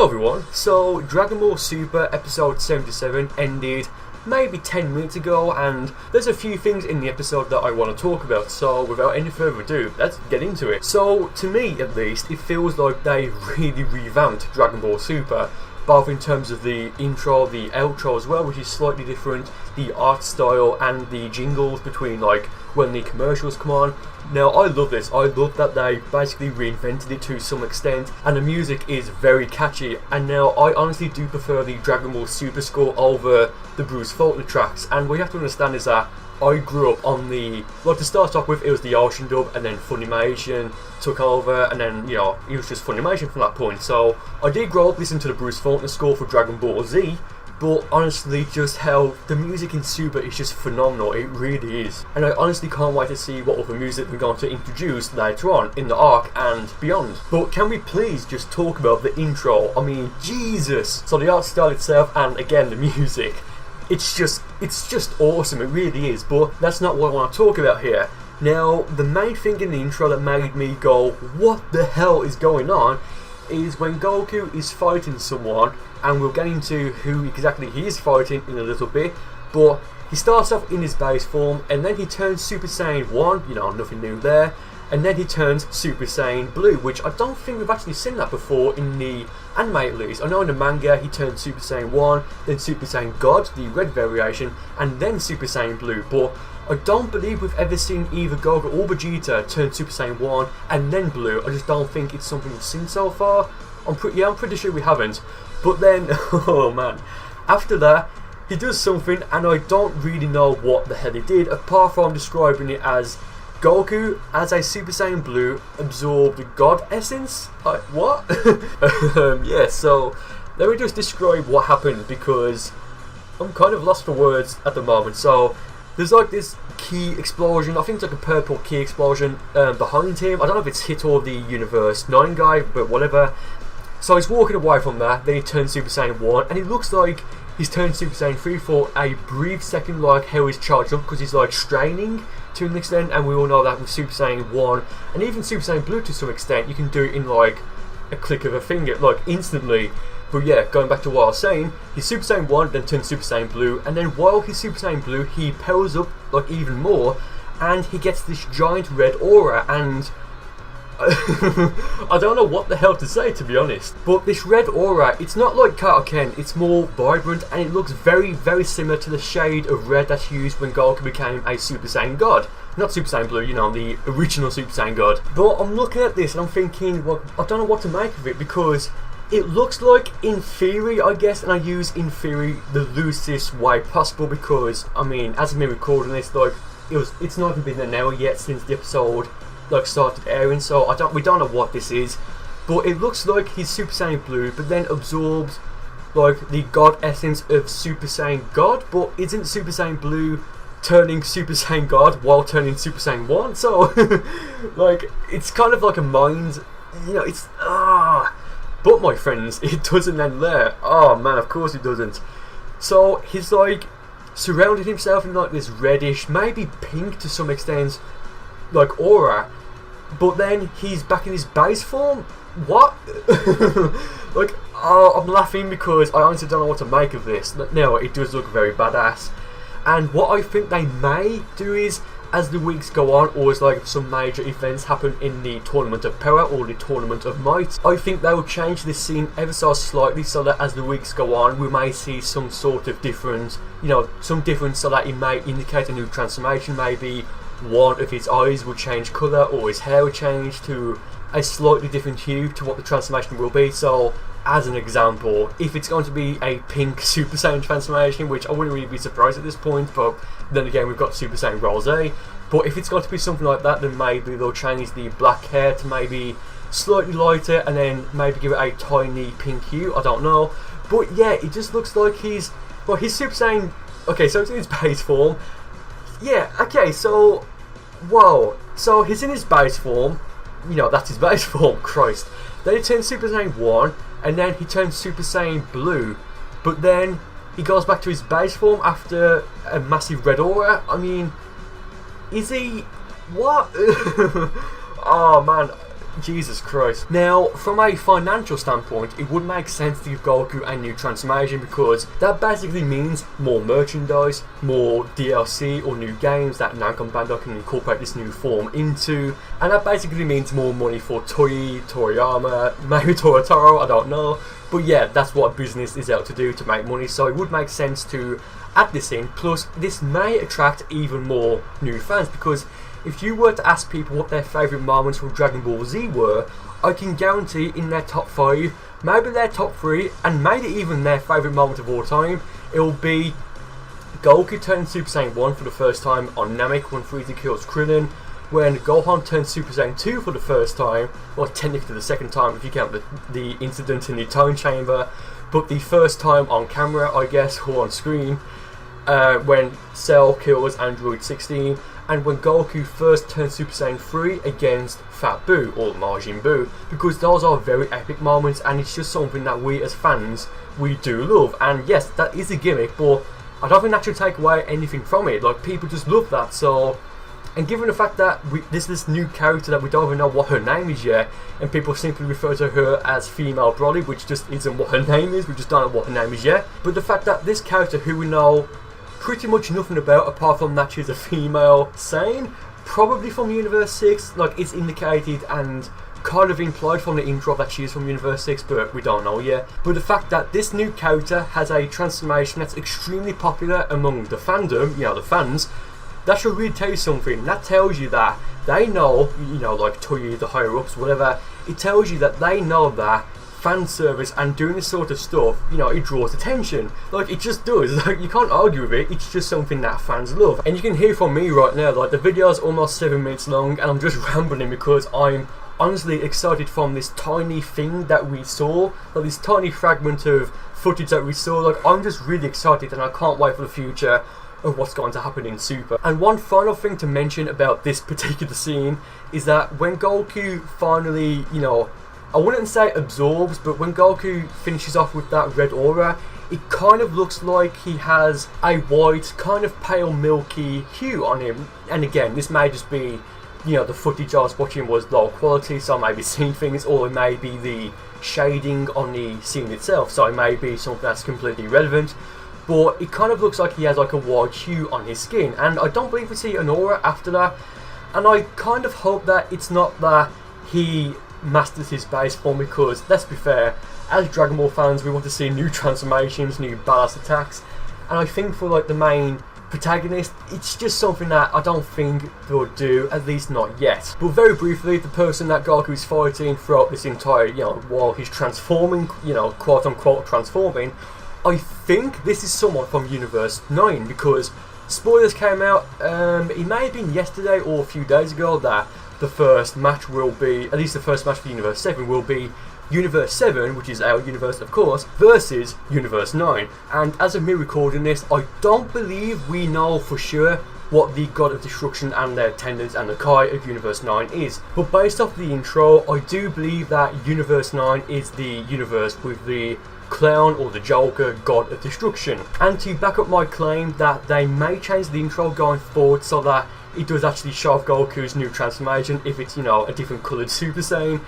Hello everyone, so Dragon Ball Super episode 77 ended maybe 10 minutes ago, and there's a few things in the episode that I want to talk about, so without any further ado, let's get into it. So to me at least, it feels like they really revamped Dragon Ball Super, both in terms of the intro, the outro as well, which is slightly different, the art style and the jingles between like when the commercials come on. Now I love this, I love that they basically reinvented it to some extent, and the music is very catchy, and now I honestly do prefer the Dragon Ball Super score over the Bruce Faulkner tracks. And what you have to understand is that I grew up on the, like, to start off with, it was the Ocean dub, and then Funimation took over, and then, you know, it was just Funimation from that point. So I did grow up listening to the Bruce Faulkner score for Dragon Ball Z, but honestly, just how the music in Super is just phenomenal, it really is. And I honestly can't wait to see what other music they're going to introduce later on in the arc and beyond. But can we please just talk about the intro? I mean, Jesus! So the art style itself, and again the music, it's just awesome, it really is. But that's not what I want to talk about here. Now, the main thing in the intro that made me go, what the hell is going on, is when Goku is fighting someone, and we'll get into who exactly he is fighting in a little bit, but he starts off in his base form, and then he turns Super Saiyan 1, you know, nothing new there, and then he turns Super Saiyan Blue, which I don't think we've actually seen that before in the anime at least. I know in the manga he turned Super Saiyan 1, then Super Saiyan God, the red variation, and then Super Saiyan Blue, but I don't believe we've ever seen either Goku or Vegeta turn Super Saiyan 1 and then Blue. I just don't think it's something we've seen so far. I'm pretty sure we haven't. But then, oh man, after that, he does something, and I don't really know what the hell he did, apart from describing it as Goku, as a Super Saiyan Blue, absorbed God Essence? What? Yeah, so let me just describe what happened, because I'm kind of lost for words at the moment. So there's like this key explosion, I think it's like a purple key explosion behind him. I don't know if it's Hit or the Universe 9 guy, but whatever. So he's walking away from that, then he turns Super Saiyan 1, and it looks like he's turned Super Saiyan 3 for a brief second, like how he's charged up, because he's like straining to an extent, and we all know that with Super Saiyan 1, and even Super Saiyan Blue to some extent, you can do it in like a click of a finger, like instantly. But yeah, going back to what I was saying, he's Super Saiyan 1, then turns Super Saiyan Blue, and then while he's Super Saiyan Blue, he powers up like even more, and he gets this giant red aura, and I don't know what the hell to say, to be honest. But this red aura, it's not like Kaioken, it's more vibrant, and it looks very, very similar to the shade of red that's used when Goku became a Super Saiyan God. Not Super Saiyan Blue, you know, the original Super Saiyan God. But I'm looking at this and I'm thinking, well, I don't know what to make of it, because it looks like, in theory, I guess, and I use in theory the loosest way possible, because, I mean, as I've been recording this, like, it's not even been an hour yet since the episode like started airing, so we don't know what this is, but it looks like he's Super Saiyan Blue, but then absorbs like the God essence of Super Saiyan God, but isn't Super Saiyan Blue turning Super Saiyan God while turning Super Saiyan 1? So like, it's kind of like a mind, you know, it's but my friends, it doesn't end there. Oh man, of course it doesn't. So he's like surrounded himself in like this reddish, maybe pink to some extent, like aura, but then he's back in his base form. What? Like, I'm laughing because I honestly don't know what to make of this. Now, it does look very badass, and what I think they may do is, as the weeks go on, or as like some major events happen in the Tournament of Power or the Tournament of Might, I think they will change this scene ever so slightly, so that as the weeks go on, we may see some sort of different, you know, some difference, so that it may indicate a new transformation. Maybe one of his eyes will change colour, or his hair will change to a slightly different hue to what the transformation will be. So, as an example, if it's going to be a pink Super Saiyan transformation, which I wouldn't really be surprised at this point, but then again we've got Super Saiyan Rose, but if it's going to be something like that, then maybe they'll change the black hair to maybe slightly lighter, and then maybe give it a tiny pink hue, I don't know. But yeah, it just looks like he's Super Saiyan, okay, so it's in his base form. Yeah, okay, so whoa, so he's in his base form, you know, that's his base form, Christ. Then he turns Super Saiyan 1, and then he turns Super Saiyan Blue, but then he goes back to his base form after a massive red aura. I mean, is he, what? Oh man, Jesus Christ. Now, from a financial standpoint, it would make sense to give Goku a new transformation because that basically means more merchandise, more DLC or new games that Namco Bandai can incorporate this new form into, and that basically means more money for Toei, Toriyama, maybe Toyotaro, I don't know. But yeah, that's what business is out to do, to make money, so it would make sense to add this in. Plus, this may attract even more new fans, because if you were to ask people what their favourite moments from Dragon Ball Z were, I can guarantee in their top 5, maybe their top 3, and maybe even their favourite moment of all time, it will be Goku turning Super Saiyan 1 for the first time on Namek when Frieza kills Krillin, when Gohan turned Super Saiyan 2 for the first time, well technically the second time if you count the incident in the time chamber, but the first time on camera I guess, or on screen, when Cell kills Android 16, and when Goku first turned Super Saiyan 3 against Fat Buu, or Majin Buu, because those are very epic moments and it's just something that we as fans, we do love. And yes, that is a gimmick, but I don't think that should take away anything from it. Like, people just love that. So, and given the fact that there's this new character that we don't even know what her name is yet, and people simply refer to her as female Broly, which just isn't what her name is, we just don't know what her name is yet. But the fact that this character, who we know pretty much nothing about apart from that she's a female Saiyan, probably from Universe 6, like it's indicated and kind of implied from the intro that she is from Universe 6, but we don't know yet. But the fact that this new character has a transformation that's extremely popular among the fandom, you know, the fans, that should really tell you something. That tells you that they know, you know, like Toei, the higher ups, whatever, it tells you that they know that fan service and doing this sort of stuff, you know, it draws attention. Like, it just does. Like, you can't argue with it. It's just something that fans love. And you can hear from me right now, like, the video is almost 7 minutes long and I'm just rambling because I'm honestly excited from this tiny thing that we saw, like this tiny fragment of footage that we saw. Like, I'm just really excited and I can't wait for the future of what's going to happen in Super. And one final thing to mention about this particular scene is that when Goku finally, you know, I wouldn't say absorbs, but when Goku finishes off with that red aura, it kind of looks like he has a white, kind of pale, milky hue on him. And again, this may just be, you know, the footage I was watching was low quality, so I may be seeing things, or it may be the shading on the scene itself, so it may be something that's completely irrelevant. But it kind of looks like he has like a white hue on his skin, and I don't believe we see an aura after that. And I kind of hope that it's not that he masters his base form, because let's be fair, as Dragon Ball fans we want to see new transformations, new badass attacks, and I think for like the main protagonist, it's just something that I don't think they'll do, at least not yet. But very briefly, the person that Goku is fighting throughout this entire, you know, while he's transforming, you know, quote unquote transforming, I think this is someone from Universe 9, because spoilers came out, it may have been yesterday or a few days ago, that the first match will be, at least the first match for Universe 7 will be Universe 7, which is our universe of course, versus Universe 9. And as of me recording this, I don't believe we know for sure what the God of Destruction and the attendants and the Kai of Universe 9 is. But based off the intro, I do believe that Universe 9 is the universe with the Clown or the Joker God of Destruction. And to back up my claim that they may change the intro going forward so that it does actually show off Goku's new transformation if it's, you know, a different coloured Super Saiyan,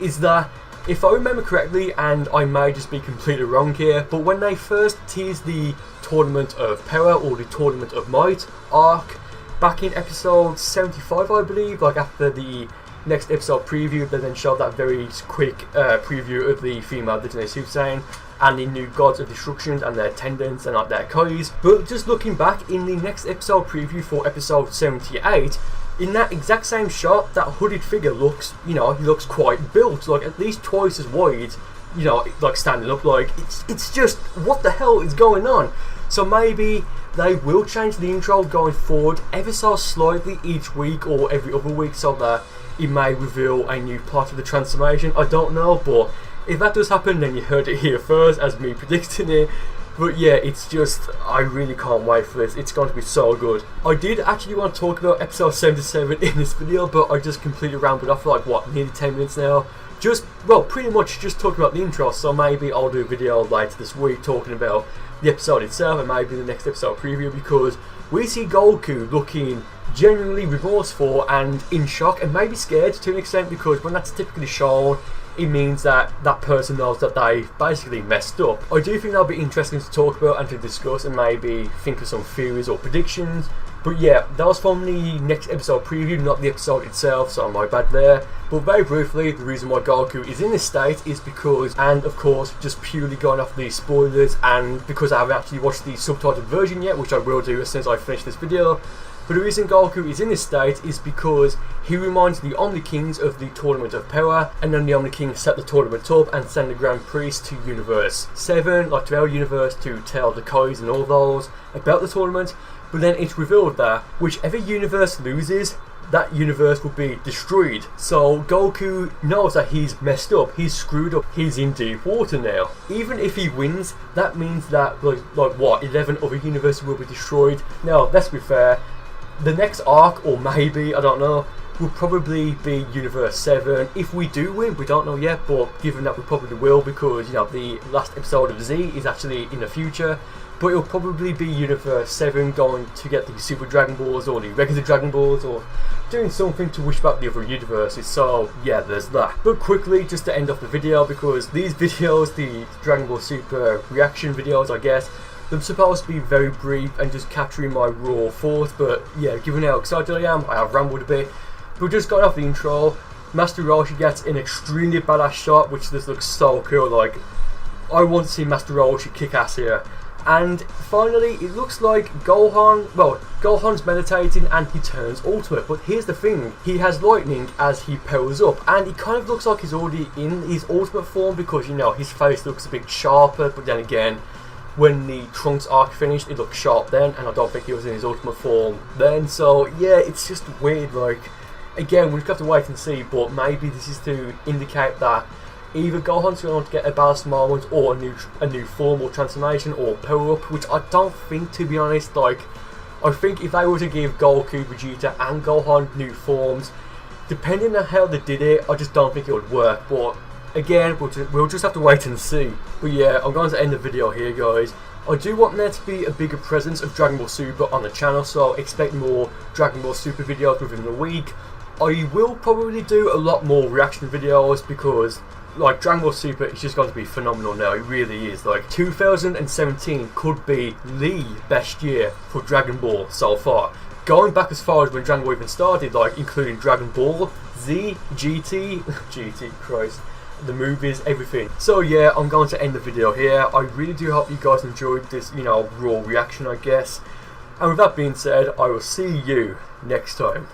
is that, if I remember correctly, and I may just be completely wrong here, but when they first teased the Tournament of Power or the Tournament of Might arc back in episode 75 I believe, like after the next episode preview, they then showed that very quick preview of the female legendary Super Saiyan and the new Gods of Destruction and their attendants and like their Kais. But just looking back in the next episode preview for episode 78, in that exact same shot, that hooded figure looks, you know, he looks quite built, like at least twice as wide, you know, like standing up, like it's just, what the hell is going on? So maybe they will change the intro going forward ever so slightly each week or every other week, so that it may reveal a new part of the transformation. I don't know, but if that does happen, then you heard it here first as me predicting it. But yeah, it's just, I really can't wait for this. It's going to be so good. I did actually want to talk about episode 77 in this video, but I just completely rambled off for like, what, nearly 10 minutes now. just, well, pretty much just talking about the intro, so maybe I'll do a video later this week talking about the episode itself and maybe the next episode preview, because we see Goku looking genuinely remorseful and in shock and maybe scared to an extent, because when that's typically shown, it means that that person knows that they basically messed up. I do think that'll be interesting to talk about and to discuss and maybe think of some theories or predictions. But yeah, that was from the next episode preview, not the episode itself, so my bad there. But very briefly, the reason why Goku is in this state is because, and of course, just purely going off the spoilers, and because I haven't actually watched the subtitled version yet, which I will do as soon as I finish this video. But the reason Goku is in this state is because he reminds the Omni Kings of the Tournament of Power, and then the Omni Kings set the tournament up and send the Grand Priest to Universe 7, like to our universe, to tell the Kais and all those about the tournament. But then it's revealed that whichever universe loses, that universe will be destroyed. So Goku knows that he's messed up, he's screwed up, he's in deep water now. Even if he wins, that means that like what, 11 other universes will be destroyed. Now, let's be fair, the next arc, or maybe, I don't know, will probably be Universe 7. If we do win, we don't know yet, but given that we probably will, because, you know, the last episode of Z is actually in the future. But it'll probably be Universe 7 going to get the Super Dragon Balls or the regular Dragon Balls, or doing something to wish back the other universes. So yeah, there's that. But quickly, just to end off the video, because these videos, the Dragon Ball Super reaction videos, I guess, they're supposed to be very brief and just capturing my raw thoughts. But yeah, given how excited I am, I have rambled a bit. But just got off the intro, Master Roshi gets an extremely badass shot, which just looks so cool. Like, I want to see Master Roshi kick ass here. And finally, it looks like Gohan's meditating and he turns ultimate. But here's the thing, he has lightning as he powers up, and it kind of looks like he's already in his ultimate form, because, you know, his face looks a bit sharper. But then again, when the Trunks arc finished, it looked sharp then, and I don't think he was in his ultimate form then. So yeah, it's just weird. Like, again, we'll just have to wait and see, but maybe this is to indicate that either Gohan's going to get a balanced moment, or a new form or transformation or power up, which I don't think, to be honest. Like, I think if they were to give Goku, Vegeta and Gohan new forms, depending on how they did it, I just don't think it would work. But again, we'll just have to wait and see. But yeah, I'm going to end the video here, guys. I do want there to be a bigger presence of Dragon Ball Super on the channel, so expect more Dragon Ball Super videos within the week. I will probably do a lot more reaction videos, because like, Dragon Ball Super is just going to be phenomenal now. It really is. Like, 2017 could be the best year for Dragon Ball so far. Going back as far as when Dragon Ball even started, like including Dragon Ball, Z, GT, Christ, the movies, everything. So yeah, I'm going to end the video here. I really do hope you guys enjoyed this, you know, raw reaction, I guess. And with that being said, I will see you next time.